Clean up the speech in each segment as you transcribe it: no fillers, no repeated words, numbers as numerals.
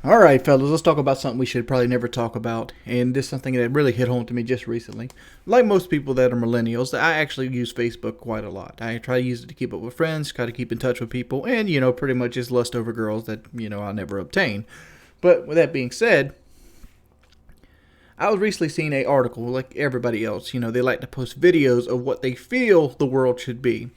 All right, fellas, let's talk about something we should probably never talk about. And this is something that really hit home to me just recently. Like most people that are millennials, I actually use Facebook quite a lot. I try to use it to keep up with friends, try to keep in touch with people, and, pretty much just lust over girls that, I'll never obtain. But with that being said, I was recently seeing an article, like everybody else. They like to post videos of what they feel the world should be.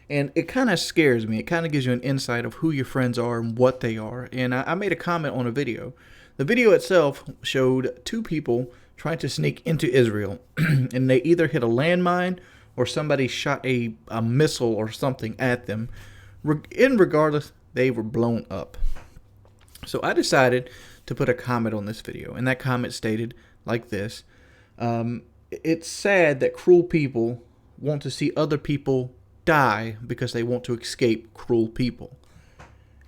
And it kind of scares me. It kind of gives you an insight of who your friends are and what they are. And I made a comment on a video. The video itself showed two people trying to sneak into Israel. And they either hit a landmine or somebody shot a missile or something at them. Regardless, they were blown up. So I decided to put a comment on this video. And that comment stated like this. It's sad that cruel people want to see other people die because they want to escape cruel people.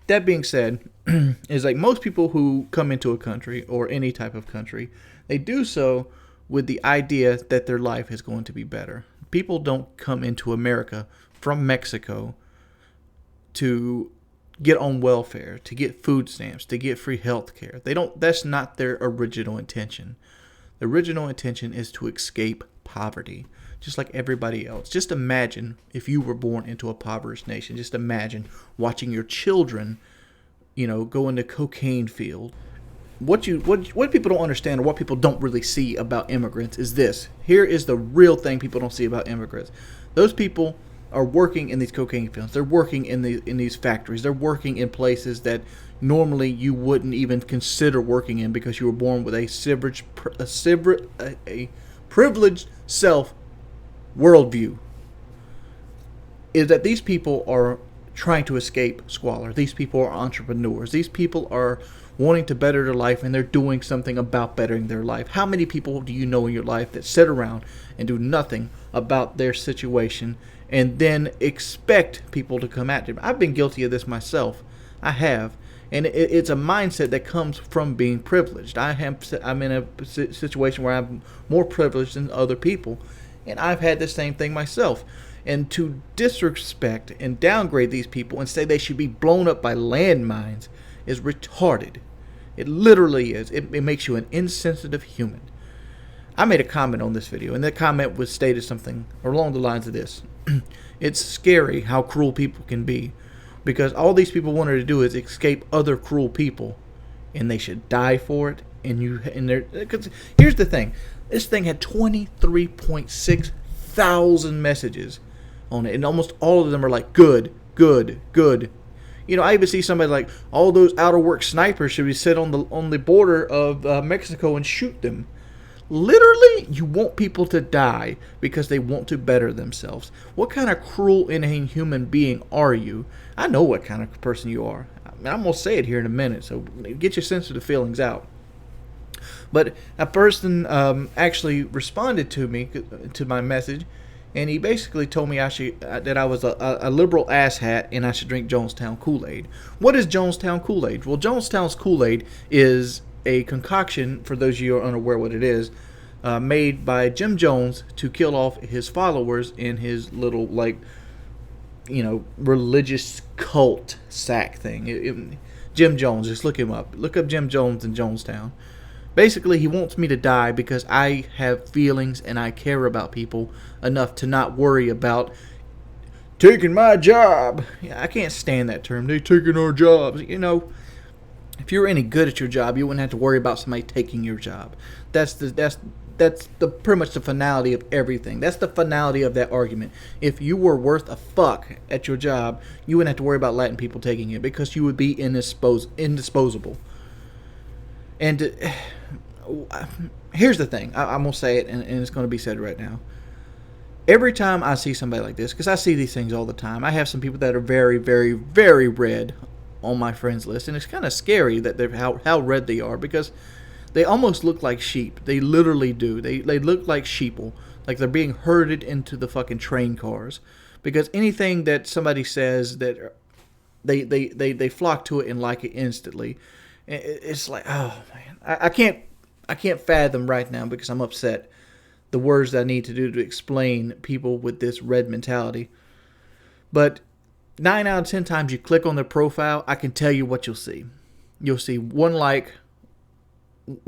That being said, is like most people who come into a country or any type of country, they do so with the idea that their life is going to be better. People don't come into America from Mexico to get on welfare, to get food stamps, to get free health care. That's not their original intention. The original intention is to escape poverty, just like everybody else. Just imagine if you were born into a impoverished nation. Just imagine watching your children, go into cocaine field. What people don't understand, or what people don't really see about immigrants, is this. Here is the real thing people don't see about immigrants. Those people are working in these cocaine fields. They're working in these factories. They're working in places that normally you wouldn't even consider working in because you were born with a privileged self worldview. Is that these people are trying to escape squalor. These people are entrepreneurs. These people are wanting to better their life, and they're doing something about bettering their life. How many people do you know in your life that sit around and do nothing about their situation and then expect people to come at them? I've been guilty of this myself. I have. And it's a mindset that comes from being privileged. I'm in a situation where I'm more privileged than other people. And I've had the same thing myself. And to disrespect and downgrade these people and say they should be blown up by landmines is retarded. It literally is. It makes you an insensitive human. I made a comment on this video, and that comment was stated something along the lines of this. It's scary how cruel people can be, because all these people wanted to do is escape other cruel people, and they should die for it. Because here's the thing. This thing had 23.6 thousand messages on it, and almost all of them are like, good, good, good. I even see somebody like, all those out-of-work snipers should be set on the border of Mexico and shoot them. Literally, you want people to die because they want to better themselves. What kind of cruel, inhumane human being are you? I know what kind of person you are. I'm going to say it here in a minute, so get your sensitive feelings out. But a person actually responded to my message, and he basically told me that I was a liberal asshat and I should drink Jonestown Kool-Aid. What is Jonestown Kool-Aid? Well, Jonestown's Kool-Aid is a concoction, for those of you who are unaware what it is, made by Jim Jones to kill off his followers in his little, religious cult sack thing. Jim Jones, just look him up. Look up Jim Jones in Jonestown. Basically, he wants me to die because I have feelings and I care about people enough to not worry about taking my job. I can't stand that term. They taking our jobs. If you were any good at your job, you wouldn't have to worry about somebody taking your job. That's pretty much the finality of everything. That's the finality of that argument. If you were worth a fuck at your job, you wouldn't have to worry about letting people taking it because you would be indisposable. And here's the thing. I'm going to say it, and it's going to be said right now. Every time I see somebody like this, because I see these things all the time, I have some people that are very, very, very red on my friends list, and it's kind of scary that they're how red they are, because they almost look like sheep. They literally do. They look like sheeple, like they're being herded into the fucking train cars, because anything that somebody says, that they flock to it and like it instantly. It's like, oh man, I can't fathom right now, because I'm upset, the words that I need to do to explain people with this red mentality. But 9 out of 10 times you click on their profile, I can tell you what you'll see. you'll see one like,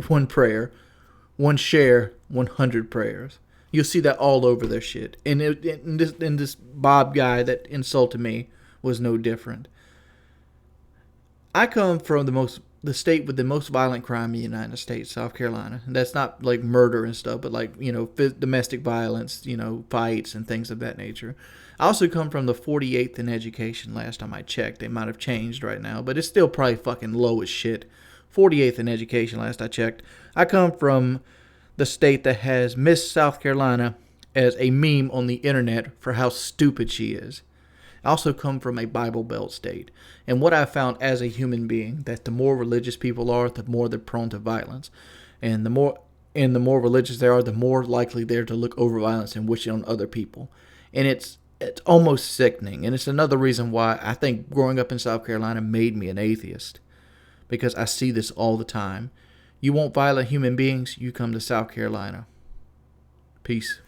one prayer, one share, 100 prayers. You'll see that all over their shit. And this Bob guy that insulted me was no different. I come from the state with the most violent crime in the United States, South Carolina. And that's not like murder and stuff, but like, domestic violence, fights and things of that nature. I also come from the 48th in education last time I checked. They might have changed right now, but it's still probably fucking low as shit. 48th in education last I checked. I come from the state that has Miss South Carolina as a meme on the internet for how stupid she is. I also come from a Bible Belt state. And what I've found as a human being, that the more religious people are, the more they're prone to violence. And the more religious they are, the more likely they're to look over violence and wish it on other people. And it's almost sickening. And it's another reason why I think growing up in South Carolina made me an atheist. Because I see this all the time. You want violent human beings, you come to South Carolina. Peace.